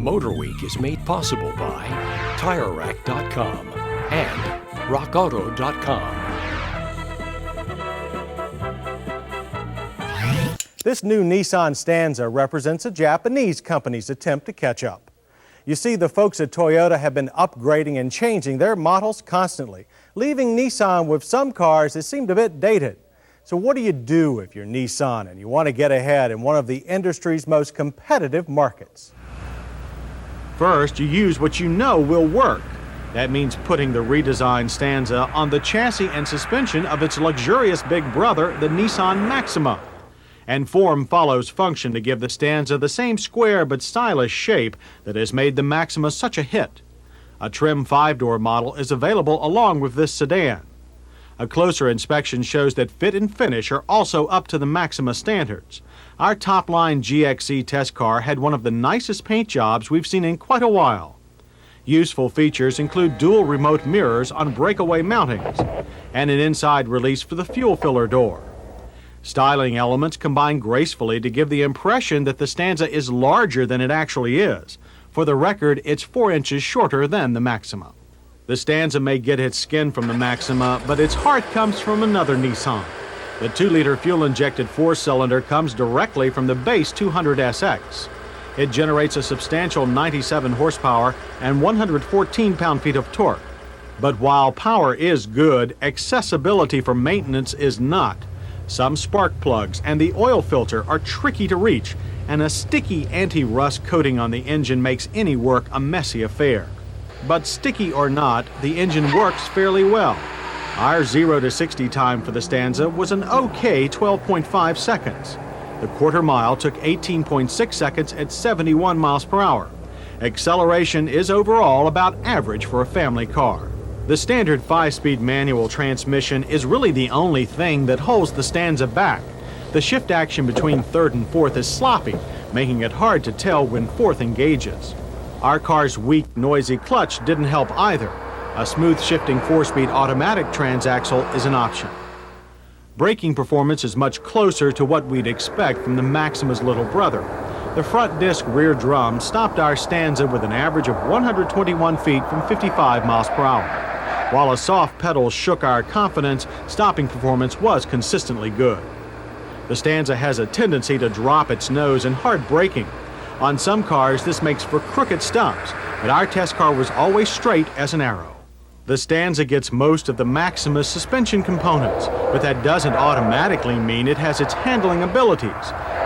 MotorWeek is made possible by TireRack.com and RockAuto.com. This new Nissan Stanza represents a Japanese company's attempt to catch up. You see, the folks at Toyota have been upgrading and changing their models constantly, leaving Nissan with some cars that seemed a bit dated. So what do you do if you're Nissan and you want to get ahead in one of the industry's most competitive markets? First, you use what you know will work. That means putting the redesigned Stanza on the chassis and suspension of its luxurious big brother, the Nissan Maxima. And form follows function to give the Stanza the same square but stylish shape that has made the Maxima such a hit. A trim 5-door model is available along with this sedan. A closer inspection shows that fit and finish are also up to the Maxima standards. Our top-line GXE test car had one of the nicest paint jobs we've seen in quite a while. Useful features include dual remote mirrors on breakaway mountings and an inside release for the fuel filler door. Styling elements combine gracefully to give the impression that the Stanza is larger than it actually is. For the record, it's 4 inches shorter than the Maxima. The Stanza may get its skin from the Maxima, but its heart comes from another Nissan. The 2-liter fuel-injected 4-cylinder comes directly from the base 200SX. It generates a substantial 97 horsepower and 114 pound-feet of torque. But while power is good, accessibility for maintenance is not. Some spark plugs and the oil filter are tricky to reach, and a sticky anti-rust coating on the engine makes any work a messy affair. But sticky or not, the engine works fairly well. Our 0 to 60 time for the Stanza was an okay 12.5 seconds. The quarter mile took 18.6 seconds at 71 miles per hour. Acceleration is overall about average for a family car. The standard 5-speed manual transmission is really the only thing that holds the Stanza back. The shift action between 3rd and 4th is sloppy, making it hard to tell when 4th engages. Our car's weak, noisy clutch didn't help either. A smooth shifting 4-speed automatic transaxle is an option. Braking performance is much closer to what we'd expect from the Maxima's little brother. The front disc rear drum stopped our Stanza with an average of 121 feet from 55 miles per hour. While a soft pedal shook our confidence, stopping performance was consistently good. The Stanza has a tendency to drop its nose in hard braking. On some cars, this makes for crooked stops, but our test car was always straight as an arrow. The Stanza gets most of the Maxima's suspension components, but that doesn't automatically mean it has its handling abilities.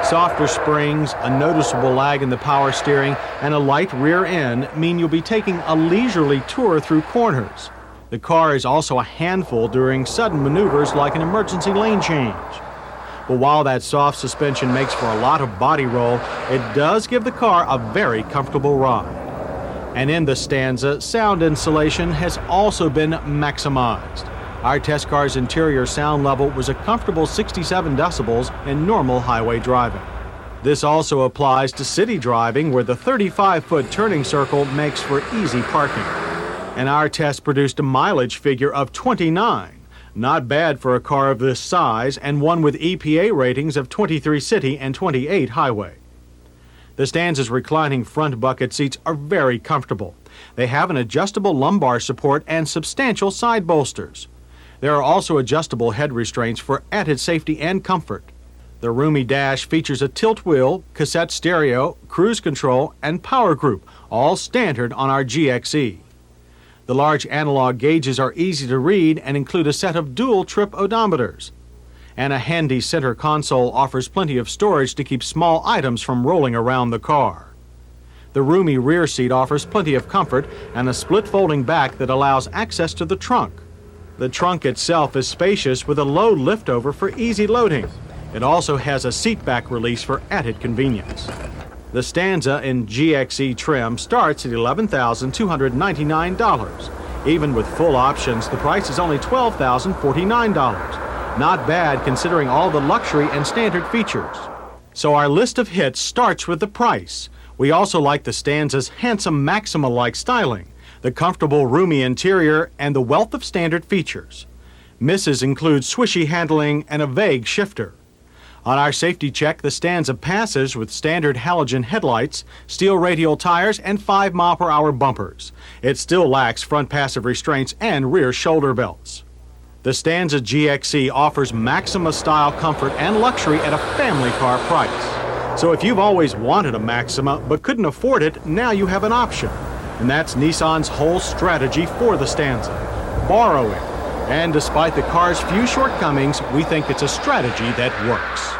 Softer springs, a noticeable lag in the power steering, and a light rear end mean you'll be taking a leisurely tour through corners. The car is also a handful during sudden maneuvers like an emergency lane change. But while that soft suspension makes for a lot of body roll, it does give the car a very comfortable ride. And in the Stanza, sound insulation has also been maximized. Our test car's interior sound level was a comfortable 67 decibels in normal highway driving. This also applies to city driving, where the 35-foot turning circle makes for easy parking. And our test produced a mileage figure of 29. Not bad for a car of this size, and one with EPA ratings of 23 city and 28 highway. The Stanza's reclining front bucket seats are very comfortable. They have an adjustable lumbar support and substantial side bolsters. There are also adjustable head restraints for added safety and comfort. The roomy dash features a tilt wheel, cassette stereo, cruise control, and power group, all standard on our GXE. The large analog gauges are easy to read and include a set of dual trip odometers. And a handy center console offers plenty of storage to keep small items from rolling around the car. The roomy rear seat offers plenty of comfort and a split folding back that allows access to the trunk. The trunk itself is spacious with a low liftover for easy loading. It also has a seat back release for added convenience. The Stanza in GXE trim starts at $11,299. Even with full options, the price is only $12,049. Not bad considering all the luxury and standard features. So our list of hits starts with the price. We also like the Stanza's handsome Maxima-like styling, the comfortable roomy interior, and the wealth of standard features. Misses include swishy handling and a vague shifter. On our safety check, the Stanza passes with standard halogen headlights, steel radial tires, and 5 mph bumpers. It still lacks front passive restraints and rear shoulder belts. The Stanza GXE offers Maxima-style comfort and luxury at a family car price. So if you've always wanted a Maxima but couldn't afford it, now you have an option. And that's Nissan's whole strategy for the Stanza: borrowing. And despite the car's few shortcomings, we think it's a strategy that works.